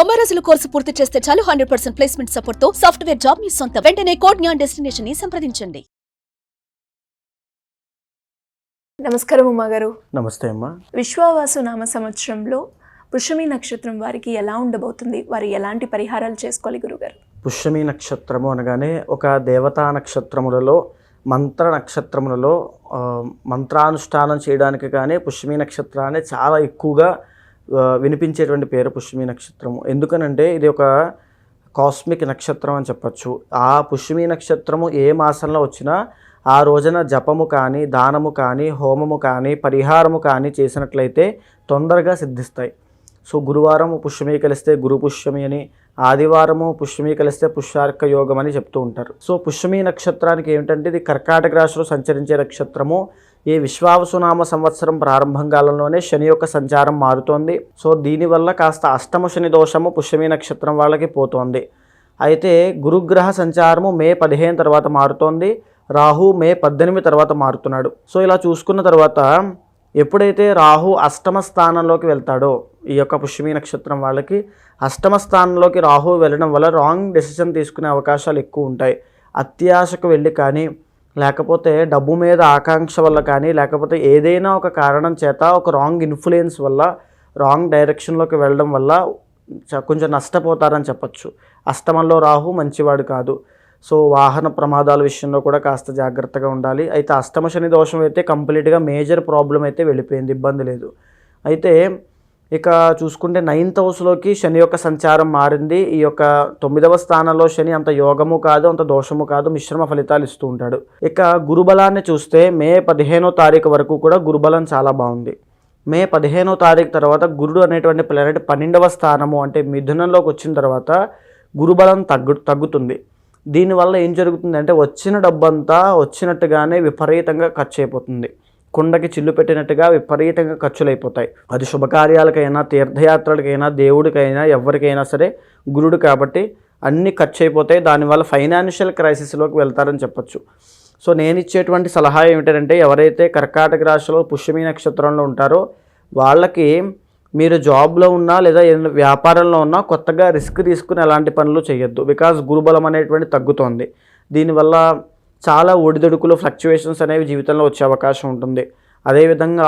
90 రోజుల కోర్సు పూర్తి చేస్తే చాలు 100% ప్లేస్మెంట్ సపోర్ట్ తో సాఫ్ట్వేర్ జాబ్ మీ సొంతం. వెంటనే కోడ్ జ్ఞాన్ డెస్టినేషన్ ని సంప్రదించండి. నమస్కారం ఉమా గారు. నమస్తే అమ్మా. విశ్వావసు నామ సంవత్సరంలో పుష్యమి నక్షత్రం వారికి ఎలా ఉండబోతుంది? వారు ఎలాంటి పరిహారాలు చేసుకోవాలి గురుగారు? పుష్యమి నక్షత్రము అనగానే ఒక దేవతా నక్షత్రములలో మంత్ర నక్షత్రములలో మంత్రానుష్ఠానం చేయడానికి కానీ పుష్యమి నక్షత్రాన్ని చాలా ఎక్కువగా వినిపించేటువంటి పేరు పుష్యమి నక్షత్రము. ఎందుకనంటే ఇది ఒక కాస్మిక్ నక్షత్రం అని చెప్పచ్చు. ఆ పుష్యమి నక్షత్రము ఏ మాసంలో వచ్చినా ఆ రోజున జపము కానీ దానము కానీ హోమము కానీ పరిహారము కానీ చేసినట్లయితే తొందరగా సిద్ధిస్తాయి. సో గురువారం పుష్యమి కలిస్తే గురు పుష్యమి అని, ఆదివారము పుష్యమి కలిస్తే పుష్యార్క యోగం అని చెప్తూ ఉంటారు. సో పుష్యమి నక్షత్రానికి ఏమిటంటే ఇది కర్కాటక రాశిలో సంచరించే నక్షత్రము. ఈ విశ్వావసునామ సంవత్సరం ప్రారంభం కాలంలోనే శని యొక్క సంచారం మారుతోంది. సో దీనివల్ల కాస్త అష్టమ శని దోషము పుష్యమి నక్షత్రం వాళ్ళకి పోతోంది. అయితే గురుగ్రహ సంచారము మే 15 తర్వాత మారుతోంది. రాహు మే 18 తర్వాత మారుతున్నాడు. సో ఇలా చూసుకున్న తర్వాత ఎప్పుడైతే రాహు అష్టమ స్థానంలోకి వెళ్తాడో ఈ యొక్క పుష్యమి నక్షత్రం వాళ్ళకి అష్టమ స్థానంలోకి రాహు వెళ్ళడం వల్ల రాంగ్ డెసిషన్ తీసుకునే అవకాశాలు ఎక్కువ ఉంటాయి. అత్యాశకు వెళ్ళి కానీ, లేకపోతే డబ్బు మీద ఆకాంక్ష వల్ల కానీ, లేకపోతే ఏదైనా ఒక కారణం చేత ఒక రాంగ్ ఇన్ఫ్లుయెన్స్ వల్ల రాంగ్ డైరెక్షన్లోకి వెళ్ళడం వల్ల కొంచెం నష్టపోతారని చెప్పచ్చు. అష్టమంలో రాహు మంచివాడు కాదు. సో వాహన ప్రమాదాల విషయంలో కూడా కాస్త జాగ్రత్తగా ఉండాలి. అయితే అష్టమ శని దోషం అయితే కంప్లీట్గా మేజర్ ప్రాబ్లం అయితే వెళ్ళిపోయింది, ఇబ్బంది లేదు. అయితే ఇక చూసుకుంటే 9th హౌస్లోకి శని యొక్క సంచారం మారింది. ఈ యొక్క 9వ స్థానంలో శని అంత యోగము కాదు, అంత దోషము కాదు, మిశ్రమ ఫలితాలు ఇస్తూ ఉంటాడు. ఇక గురుబలాన్ని చూస్తే మే 15వ తారీఖు వరకు కూడా గురుబలం చాలా బాగుంది. మే 15వ తారీఖు తర్వాత గురుడు అనేటువంటి ప్లానెట్ 12వ స్థానము అంటే మిథునంలోకి వచ్చిన తర్వాత గురుబలం తగ్గుతుంది. దీనివల్ల ఏం జరుగుతుందంటే వచ్చిన డబ్బంతా వచ్చినట్టుగానే విపరీతంగా ఖర్చు అయిపోతుంది. కుండకి చిల్లు పెట్టినట్టుగా విపరీతంగా ఖర్చులు అయిపోతాయి. అది శుభకార్యాలకైనా, తీర్థయాత్రలకైనా, దేవుడికైనా, ఎవరికైనా సరే గురుడు కాబట్టి అన్నీ ఖర్చు అయిపోతాయి. దానివల్ల ఫైనాన్షియల్ క్రైసిస్లోకి వెళ్తారని చెప్పచ్చు. సో నేను ఇచ్చేటువంటి సలహా ఏమిటంటే ఎవరైతే కర్కాటక రాశిలో పుష్యమి నక్షత్రంలో ఉంటారో వాళ్ళకి మీరు జాబ్లో ఉన్నా లేదా వ్యాపారంలో ఉన్నా కొత్తగా రిస్క్ తీసుకుని ఎలాంటి పనులు చేయొద్దు. బికాజ్ గురుబలం అనేటువంటి తగ్గుతోంది. దీనివల్ల చాలా ఒడిదొడుకులు ఫ్లక్చువేషన్స్ అనేవి జీవితంలో వచ్చే అవకాశం ఉంటుంది. అదేవిధంగా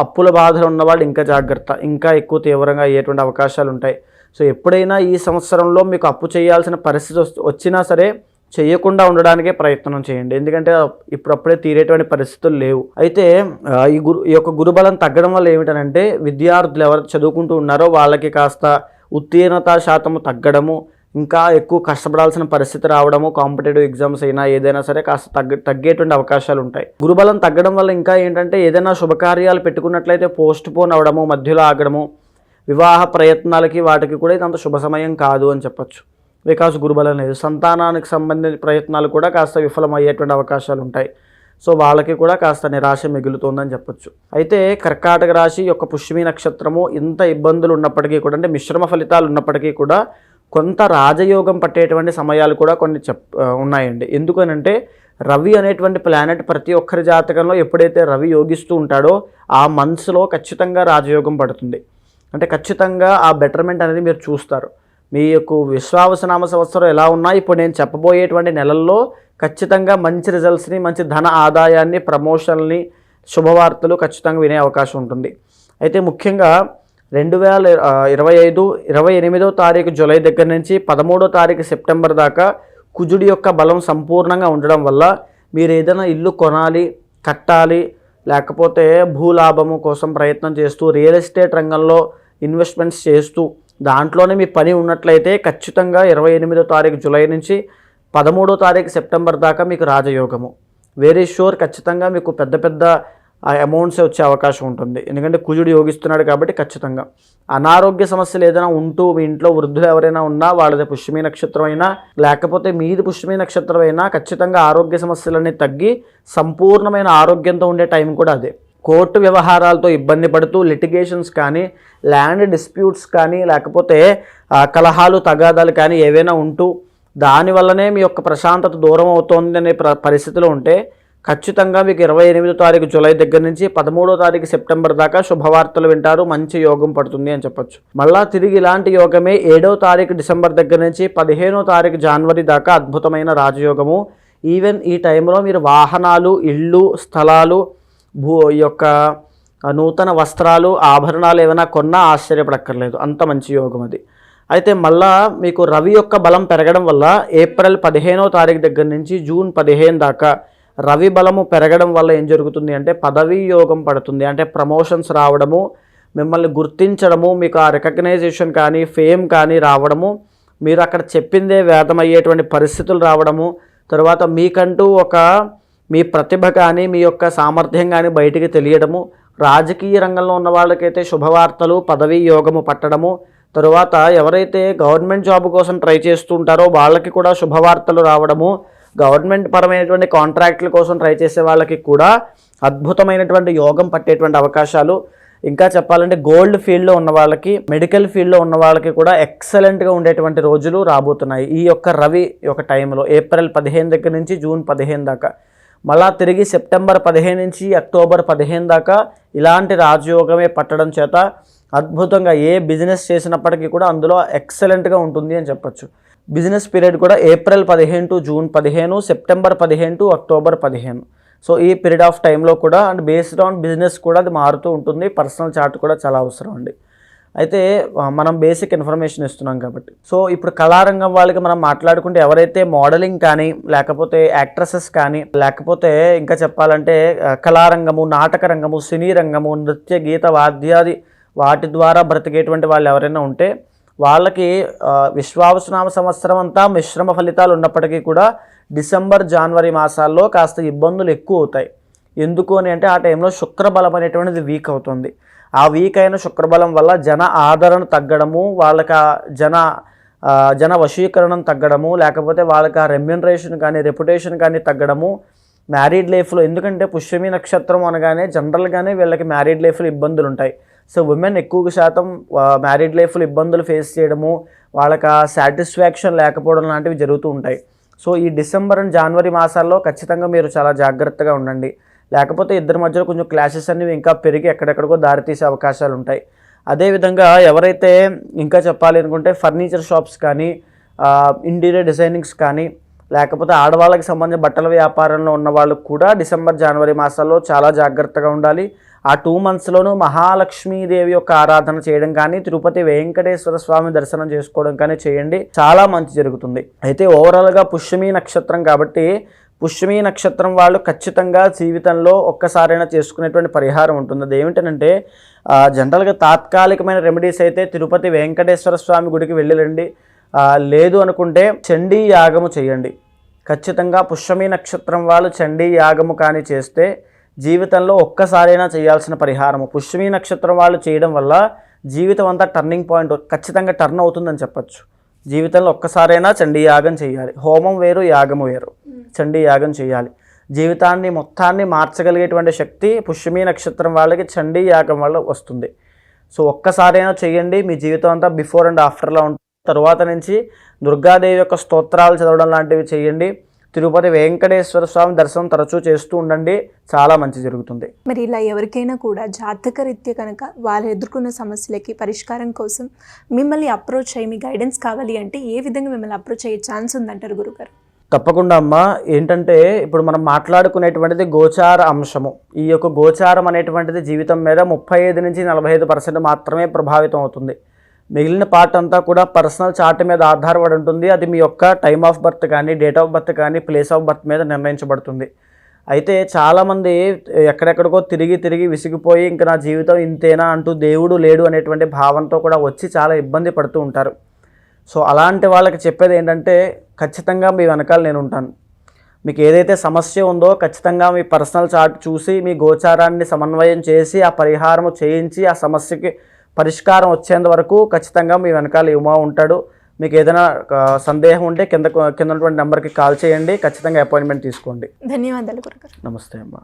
అప్పుల బాధలు ఉన్నవాళ్ళు ఇంకా జాగ్రత్త, ఇంకా ఎక్కువ తీవ్రంగా అయ్యేటువంటి అవకాశాలు ఉంటాయి. సో ఎప్పుడైనా ఈ సంవత్సరంలో మీకు అప్పు చేయాల్సిన పరిస్థితి వచ్చినా సరే చేయకుండా ఉండడానికే ప్రయత్నం చేయండి. ఎందుకంటే ఇప్పుడప్పుడే తీరేటువంటి పరిస్థితులు లేవు. అయితే ఈ యొక్క గురుబలం తగ్గడం వల్ల ఏమిటనంటే విద్యార్థులు ఎవరు చదువుకుంటూ ఉన్నారో వాళ్ళకి కాస్త ఉత్తీర్ణత శాతము తగ్గడము, ఇంకా ఎక్కువ కష్టపడాల్సిన పరిస్థితి రావడము, కాంపిటేటివ్ ఎగ్జామ్స్ అయినా ఏదైనా సరే కాస్త తగ్గేటువంటి అవకాశాలు ఉంటాయి. గురుబలం తగ్గడం వల్ల ఇంకా ఏంటంటే ఏదైనా శుభకార్యాలు పెట్టుకున్నట్లయితే పోస్ట్ పోన్ అవ్వడము, మధ్యలో ఆగడము, వివాహ ప్రయత్నాలకి వాటికి కూడా ఇదంత శుభ సమయం కాదు అని చెప్పచ్చు. బికాస్ గురుబలం లేదు. సంతానానికి సంబంధించిన ప్రయత్నాలు కూడా కాస్త విఫలమయ్యేటువంటి అవకాశాలు ఉంటాయి. సో వాళ్ళకి కూడా కాస్త నిరాశ మిగులుతుందని చెప్పొచ్చు. అయితే కర్కాటక రాశి యొక్క పుష్యమి నక్షత్రము ఇంత ఇబ్బందులు ఉన్నప్పటికీ కూడా, అంటే మిశ్రమ ఫలితాలు ఉన్నప్పటికీ కూడా కొంత రాజయోగం పట్టేటువంటి సమయాలు కూడా కొన్ని ఉన్నాయండి. ఎందుకనంటే రవి అనేటువంటి ప్లానెట్ ప్రతి ఒక్కరి జాతకంలో ఎప్పుడైతే రవి యోగిస్తూ ఉంటాడో ఆ మంత్స్లో ఖచ్చితంగా రాజయోగం పడుతుంది. అంటే ఖచ్చితంగా ఆ బెటర్మెంట్ అనేది మీరు చూస్తారు. మీ యొక్క విశ్వావసునామ సంవత్సరం ఎలా ఉన్నా ఇప్పుడు నేను చెప్పబోయేటువంటి నెలల్లో ఖచ్చితంగా మంచి రిజల్ట్స్ని, మంచి ధన ఆదాయాన్ని, ప్రమోషన్ని, శుభవార్తలు ఖచ్చితంగా వినే అవకాశం ఉంటుంది. అయితే ముఖ్యంగా 2025 28వ తారీఖు జూలై దగ్గర నుంచి 13వ తారీఖు సెప్టెంబర్ దాకా కుజుడి యొక్క బలం సంపూర్ణంగా ఉండడం వల్ల మీరు ఏదైనా ఇల్లు కొనాలి, కట్టాలి, లేకపోతే భూలాభము కోసం ప్రయత్నం చేస్తూ రియల్ ఎస్టేట్ రంగంలో ఇన్వెస్ట్మెంట్స్ చేస్తూ దాంట్లోనే మీ పని ఉన్నట్లయితే ఖచ్చితంగా 28వ తారీఖు జూలై నుంచి 13వ తారీఖు సెప్టెంబర్ దాకా మీకు రాజయోగము. వెరీ షూర్ ఖచ్చితంగా మీకు పెద్ద పెద్ద అమౌంట్సే వచ్చే అవకాశం ఉంటుంది. ఎందుకంటే కుజుడు యోగిస్తున్నాడు కాబట్టి ఖచ్చితంగా. అనారోగ్య సమస్యలు ఏదైనా ఉంటూ మీ ఇంట్లో వృద్ధులు ఎవరైనా ఉన్నా వాళ్ళది పుష్యమి నక్షత్రం అయినా లేకపోతే మీది పుష్యమి నక్షత్రం అయినా ఖచ్చితంగా ఆరోగ్య సమస్యలన్నీ తగ్గి సంపూర్ణమైన ఆరోగ్యంతో ఉండే టైం కూడా అదే. కోర్టు వ్యవహారాలతో ఇబ్బంది పడుతూ లిటిగేషన్స్ కానీ, ల్యాండ్ డిస్ప్యూట్స్ కానీ, లేకపోతే కలహాలు తగాదాలు కానీ ఏవైనా ఉంటూ దానివల్లనే మీ యొక్క ప్రశాంతత దూరం అవుతోంది అనే పరిస్థితిలో ఉంటే ఖచ్చితంగా మీకు 28వ తారీఖు జూలై దగ్గర నుంచి 13వ తారీఖు సెప్టెంబర్ దాకా శుభవార్తలు వింటారు, మంచి యోగం పడుతుంది అని చెప్పొచ్చు. మళ్ళా తిరిగి ఇలాంటి యోగమే 7వ తారీఖు డిసెంబర్ దగ్గర నుంచి 15వ తారీఖు జనవరి దాకా అద్భుతమైన రాజయోగము. ఈవెన్ ఈ టైంలో మీరు వాహనాలు, ఇళ్ళు, స్థలాలు, ఈ యొక్క నూతన వస్త్రాలు, ఆభరణాలు ఏమైనా కొన్నా ఆశ్చర్యపడక్కర్లేదు, అంత మంచి యోగం అది. అయితే మళ్ళా మీకు రవి యొక్క బలం పెరగడం వల్ల ఏప్రిల్ 15వ తారీఖు దగ్గర నుంచి జూన్ 15 దాకా రవి బలము పెరగడం వల్ల ఏం జరుగుతుంది అంటే పదవీ యోగం పడుతుంది. అంటే ప్రమోషన్స్ రావడము, మిమ్మల్ని గుర్తించడము, మీకు ఆ రికగ్నైజేషన్ కానీ ఫేమ్ కానీ రావడము, మీరు అక్కడ చెప్పిందే వేదమయ్యేటువంటి పరిస్థితులు రావడము, తర్వాత మీకంటూ మీ ప్రతిభ కానీ మీ యొక్క సామర్థ్యం కానీ బయటికి తెలియడము, రాజకీయ రంగంలో ఉన్న వాళ్ళకైతే శుభవార్తలు, పదవీ యోగము పట్టడము, తరువాత ఎవరైతే గవర్నమెంట్ జాబ్ కోసం ట్రై చేస్తూ ఉంటారో వాళ్ళకి కూడా శుభవార్తలు రావడము, గవర్నమెంట్ పరమైనటువంటి కాంట్రాక్టుల కోసం ట్రై చేసే వాళ్ళకి కూడా అద్భుతమైనటువంటి యోగం పట్టేటువంటి అవకాశాలు. ఇంకా చెప్పాలంటే గోల్డ్ ఫీల్డ్లో ఉన్న వాళ్ళకి, మెడికల్ ఫీల్డ్లో ఉన్న వాళ్ళకి కూడా ఎక్సలెంట్గా ఉండేటువంటి రోజులు రాబోతున్నాయి ఈ యొక్క రవి యొక్క టైంలో, ఏప్రిల్ 15 దగ్గర నుంచి జూన్ 15 దాకా. మళ్ళా తిరిగి సెప్టెంబర్ 15 నుంచి అక్టోబర్ 15 దాకా ఇలాంటి రాజయోగమే పట్టడం చేత అద్భుతంగా ఏ బిజినెస్ చేసినప్పటికీ కూడా అందులో ఎక్సలెంట్గా ఉంటుంది అని చెప్పచ్చు. బిజినెస్ పీరియడ్ కూడా April 15 to June 15, September 15 to October 15. So ఈ పీరియడ్ ఆఫ్ టైంలో కూడా అండ్ బేస్డ్ ఆన్ బిజినెస్ కూడా అది మారుతూ ఉంటుంది. పర్సనల్ చార్ట్ కూడా చాలా అవసరం అండి. అయితే మనం బేసిక్ ఇన్ఫర్మేషన్ ఇస్తున్నాం కాబట్టి. సో ఇప్పుడు కళారంగం వాళ్ళకి మనం మాట్లాడుకుంటే ఎవరైతే మోడలింగ్ కానీ, లేకపోతే యాక్ట్రసెస్ కానీ, లేకపోతే ఇంకా చెప్పాలంటే కళారంగము, నాటక రంగము, సినీ రంగము, నృత్య, గీత, వాద్యాది వాటి ద్వారా బ్రతికేటువంటి వాళ్ళు ఎవరైనా ఉంటే వాళ్ళకి విశ్వావసునామ సంవత్సరం అంతా మిశ్రమ ఫలితాలు ఉన్నప్పటికీ కూడా డిసెంబర్, జనవరి మాసాల్లో కాస్త ఇబ్బందులు ఎక్కువ అవుతాయి. ఎందుకు అని అంటే ఆ టైంలో శుక్రబలం అనేటువంటిది వీక్ అవుతుంది. ఆ వీక్ అయిన శుక్రబలం వల్ల జన ఆదరణ తగ్గడము, వాళ్ళకి జన వశీకరణం తగ్గడము, లేకపోతే వాళ్ళకి ఆ రెమ్యూనరేషన్ కానీ రెప్యుటేషన్ కానీ తగ్గడము, మ్యారీడ్ లైఫ్లో, ఎందుకంటే పుష్యమి నక్షత్రం అనగానే జనరల్గానే వీళ్ళకి మ్యారీడ్ లైఫ్లో ఇబ్బందులు ఉంటాయి. సో ఉమెన్ ఎక్కువ శాతం మ్యారీడ్ లైఫ్లో ఇబ్బందులు ఫేస్ చేయడము, వాళ్ళకి ఆ సాటిస్ఫాక్షన్ లేకపోవడం లాంటివి జరుగుతూ ఉంటాయి. సో ఈ డిసెంబర్ అండ్ జనవరి మాసాల్లో ఖచ్చితంగా మీరు చాలా జాగ్రత్తగా ఉండండి. లేకపోతే ఇద్దరి మధ్యలో కొంచెం క్లాషెస్ అనేవి ఇంకా పెరిగి ఎక్కడెక్కడికో దారితీసే అవకాశాలు ఉంటాయి. అదేవిధంగా ఎవరైతే ఇంకా చెప్పాలి అనుకుంటే ఫర్నిచర్ షాప్స్ కానీ, ఇంటీరియర్ డిజైనింగ్స్ కానీ, లేకపోతే ఆడవాళ్ళకి సంబంధించిన బట్టల వ్యాపారంలో ఉన్న వాళ్ళకు కూడా డిసెంబర్, జనవరి మాసాల్లో చాలా జాగ్రత్తగా ఉండాలి. ఆ 2 monthsలోనూ మహాలక్ష్మీదేవి యొక్క ఆరాధన చేయడం కానీ, తిరుపతి వెంకటేశ్వర స్వామి దర్శనం చేసుకోవడం కానీ చేయండి, చాలా మంచి జరుగుతుంది. అయితే ఓవరాల్గా పుష్యమి నక్షత్రం కాబట్టి పుష్యమి నక్షత్రం వాళ్ళు ఖచ్చితంగా జీవితంలో ఒక్కసారైనా చేసుకునేటువంటి పరిహారం ఉంటుంది. అది ఏమిటంటే జనరల్గా తాత్కాలికమైన రెమెడీస్ అయితే తిరుపతి వెంకటేశ్వర స్వామి గుడికి వెళ్ళిరండి. లేదు అనుకుంటే చండీ యాగము చేయండి. ఖచ్చితంగా పుష్యమి నక్షత్రం వాళ్ళు చండీ యాగము కానీ చేస్తే జీవితంలో ఒక్కసారైనా చేయాల్సిన పరిహారము. పుష్యమి నక్షత్రం వాళ్ళు చేయడం వల్ల జీవితం అంతా టర్నింగ్ పాయింట్ ఖచ్చితంగా టర్న్ అవుతుందని చెప్పచ్చు. జీవితంలో ఒక్కసారైనా చండీ యాగం చేయాలి. హోమం వేరు, యాగము వేరు. చండీ యాగం చేయాలి. జీవితాన్ని మొత్తాన్ని మార్చగలిగేటువంటి శక్తి పుష్యమి నక్షత్రం వాళ్ళకి చండీ యాగం వల్ల వస్తుంది. సో ఒక్కసారైనా చేయండి, మీ జీవితం అంతా బిఫోర్ అండ్ ఆఫ్టర్లో ఉంటుంది. తరువాత నుంచి దుర్గాదేవి యొక్క స్తోత్రాలు చదవడం లాంటివి చేయండి. తిరుపతి వెంకటేశ్వర స్వామి దర్శనం తరచూ చేస్తూ ఉండండి, చాలా మంచి జరుగుతుంది. మరి ఇలా ఎవరికైనా కూడా జాతకరీత్యా కనుక వాళ్ళు ఎదుర్కొన్న సమస్యలకి పరిష్కారం కోసం మిమ్మల్ని అప్రోచ్ అయ్యి మీ గైడెన్స్ కావాలి అంటే ఏ విధంగా మిమ్మల్ని అప్రోచ్ అయ్యే ఛాన్స్ ఉందంటారు గురుగారు? తప్పకుండా అమ్మ. ఏంటంటే ఇప్పుడు మనం మాట్లాడుకునేటువంటిది గోచార అంశము. ఈ యొక్క గోచారం అనేటువంటిది జీవితం మీద 35 నుంచి 45% మాత్రమే ప్రభావితం అవుతుంది. మిగిలిన పార్ట్ అంతా కూడా పర్సనల్ చార్ట్ మీద ఆధారపడి ఉంటుంది. అది మీ యొక్క టైమ్ ఆఫ్ బర్త్ కానీ, డేట్ ఆఫ్ బర్త్ కానీ, ప్లేస్ ఆఫ్ బర్త్ మీద నిర్ణయించబడుతుంది. అయితే చాలామంది ఎక్కడెక్కడికో తిరిగి విసిగిపోయి ఇంకా నా జీవితం ఇంతేనా అంటూ దేవుడు లేడు అనేటువంటి భావంతో కూడా వచ్చి చాలా ఇబ్బంది పడుతూ ఉంటారు. సో అలాంటి వాళ్ళకి చెప్పేది ఏంటంటే ఖచ్చితంగా మీ వెనకాల నేను ఉంటాను. మీకు ఏదైతే సమస్య ఉందో ఖచ్చితంగా మీ పర్సనల్ చార్ట్ చూసి మీ గోచారాన్ని సమన్వయం చేసి ఆ పరిహారము చేయించి ఆ సమస్యకి పరిష్కారం వచ్చేంత వరకు ఖచ్చితంగా మీ వెనకాల యుమా ఉంటాడు. మీకు ఏదైనా సందేహం ఉంటే కింద ఉన్నటువంటి నెంబర్కి కాల్ చేయండి, ఖచ్చితంగా అపాయింట్మెంట్ తీసుకోండి. ధన్యవాదాలు గురుగారు. నమస్తే అమ్మా.